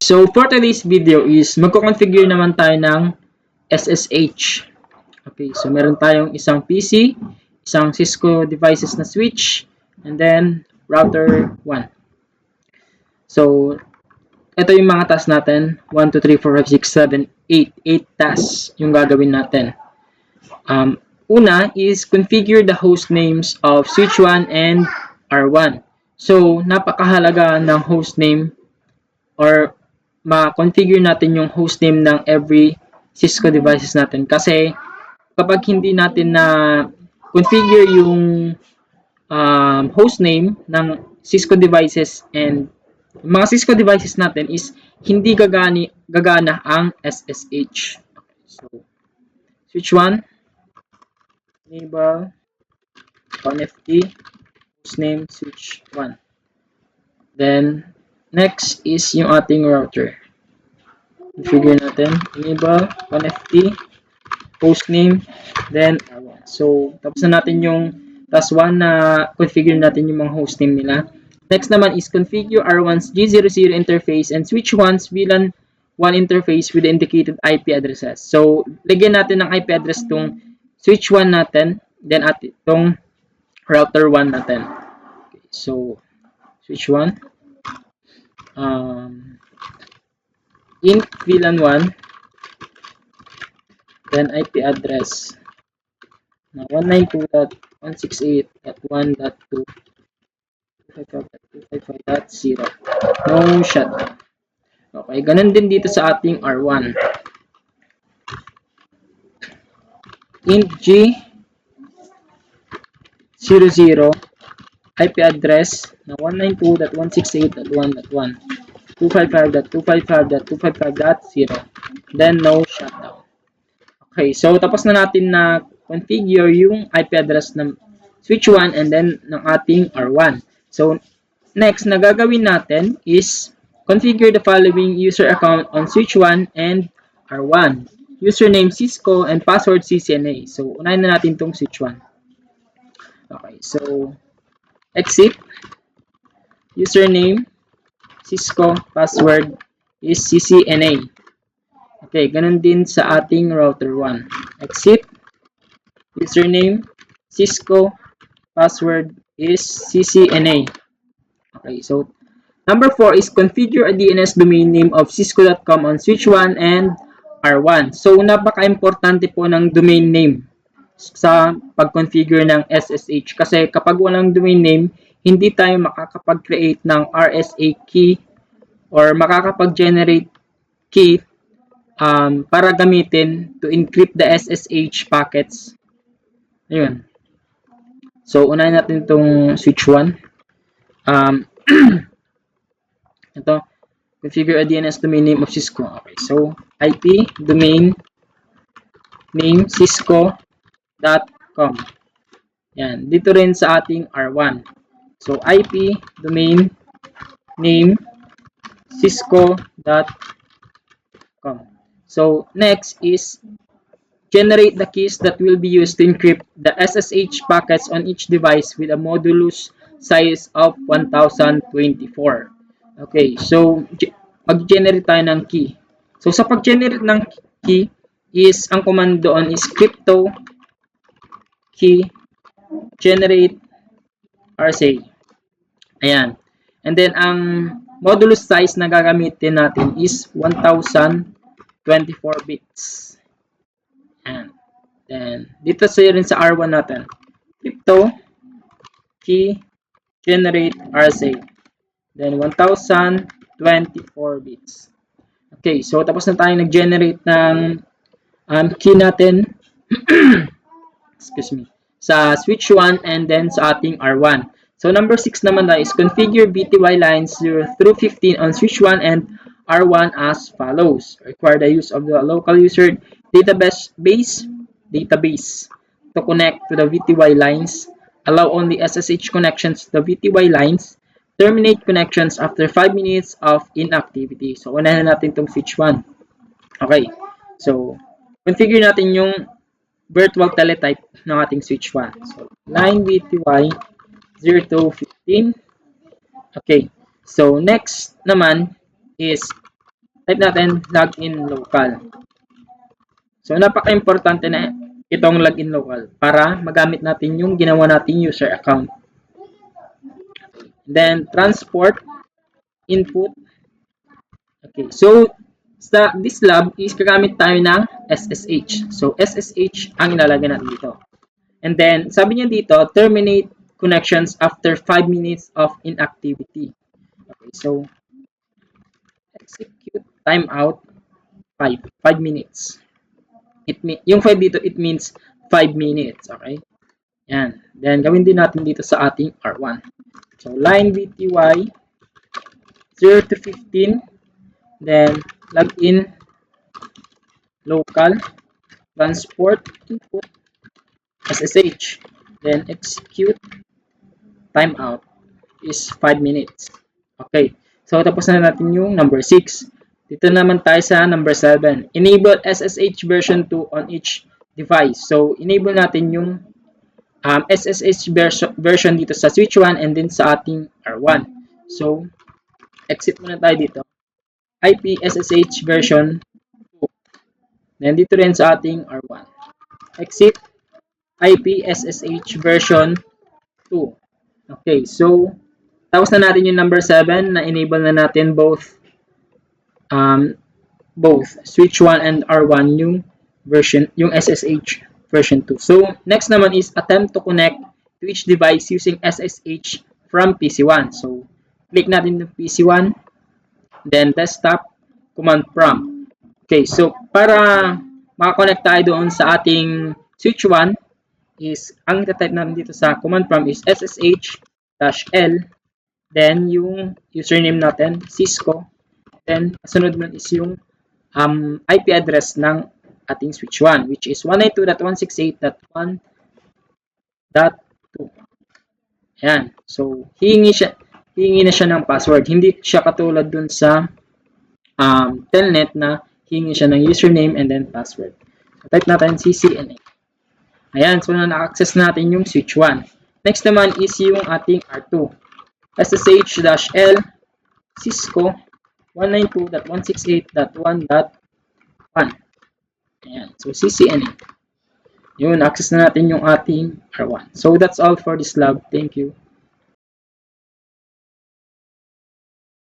so for today's video is magko-configure naman tayo ng SSH. Okay, so meron tayong isang PC, isang Cisco devices na switch, and then router 1. So, ito yung mga tasks natin. 1, 2, 3, 4, 5, 6, 7, 8. 8 tasks yung gagawin natin. Una is configure the host names of switch 1 and R1. So, napakahalaga ng host name or ma-configure natin yung host name ng every Cisco devices natin. Kasi, kapag hindi natin na configure yung host name ng Cisco devices and mga Cisco devices natin is hindi gagana ang SSH. Okay, so, switch 1, enable, connect hostname switch 1. Then, next is yung ating router. Configure natin, enable, connect hostname, then R1. So, tapos na natin yung task 1 na configure natin yung mga hostname nila. Next naman is configure R1's G00 interface and switch 1's VLAN 1 interface with the indicated IP addresses. So, lagyan natin ng IP address tong switch 1 natin, then at itong router 1 natin. Okay, so, switch 1, int VLAN 1, then IP address na 192.168.1.255.255.0. No shutdown. Okay, ganun din dito sa ating R1. Int G00 IP address na 192.168.1.1 255.255.255.0, then no shutdown. Okay, so tapos na natin na configure yung IP address ng switch 1 and then ng ating R1. So, next na gagawin natin is configure the following user account on switch 1 and R1. Username Cisco and password CCNA. So, unahin na natin itong switch 1. Okay, so, exit. Username Cisco, password is CCNA. Okay, ganun din sa ating router 1. Exit. Username Cisco, password is CCNA. Okay, so number 4 is configure a DNS domain name of cisco.com on switch 1 and R1. So, napaka-importante po ng domain name sa pag-configure ng SSH. Kasi kapag walang domain name, hindi tayo makakapag-create ng RSA key or makakapag-generate key para gamitin to encrypt the SSH packets. Ayun. So, unahin natin itong switch 1. Ito, configure a DNS domain name of Cisco. Okay, so IP domain name cisco.com. Yan, dito rin sa ating R1. So IP domain name cisco.com. So next is generate the keys that will be used to encrypt the SSH packets on each device with a modulus size of 1024. Okay, so mag-generate tayo ng key. So sa pag-generate ng key is ang command doon is crypto key generate RSA. Ayan. And then ang modulus size na gagamitin natin is 1024 bits. Ayan. Then dito sa rin sa R1 natin, crypto key generate RSA. Then 1024 bits. Okay, so tapos na tayo nag-generate ng key natin excuse me, sa switch 1 and then sa ating R1. So number 6 naman is configure BTY lines 0 through 15 on switch 1 and R1 as follows. Require the use of the local user database to connect to the VTY lines. Allow only SSH connections to the VTY lines. Terminate connections after 5 minutes of inactivity. So, unahin natin itong switch 1. Okay. So, configure natin yung virtual teletype ng ating switch 1. So, line VTY 0 to 15. Okay. So, next naman is type natin login local. So, napaka-importante na itong login local para magamit natin yung ginawa nating user account. Then, transport, input. Okay, so, sa this lab is gagamit tayo ng SSH. So, SSH ang ilalagay natin dito. And then, sabi niya dito, terminate connections after 5 minutes of inactivity. Okay, so, execute timeout 5 minutes. Yung 5 dito, it means 5 minutes. Okay? Yan. Then, gawin din natin dito sa ating R1. So, line VTY 0 to 15. Then, login local transport input SSH. Then, execute timeout is 5 minutes. Okay. So, tapos na natin yung number 6. Dito naman tayo sa number 7. Enable SSH version 2 on each device. So, enable natin yung SSH version dito sa switch 1 and then sa ating R1. So, exit muna tayo dito. IP SSH version 2. Then, dito rin sa ating R1. Exit IP SSH version 2. Okay, so, tapos na natin yung number 7 na enable na natin both switch 1 and R1 yung version, yung SSH version 2. So, next naman is attempt to connect to each device using SSH from PC1. So, click natin yung PC1, then desktop, command prompt. Okay, so para makakonect tayo doon sa ating switch 1 is, ang type natin dito sa command prompt is SSH-L, then yung username natin, Cisco, then kasunod nun is yung IP address ng ating switch 1, which is 192.168.1.2. Ayan. So, hihingi na siya ng password. Hindi siya katulad dun sa telnet na hihingi siya ng username and then password. So, type natin CCNA. Ayan. So, na-access natin yung switch 1. Next naman is yung ating R2. SSH-L Cisco 192.168.1.1. Ayan. So, CCNA. Yun, access na natin yung ating R1. So, that's all for this lab. Thank you.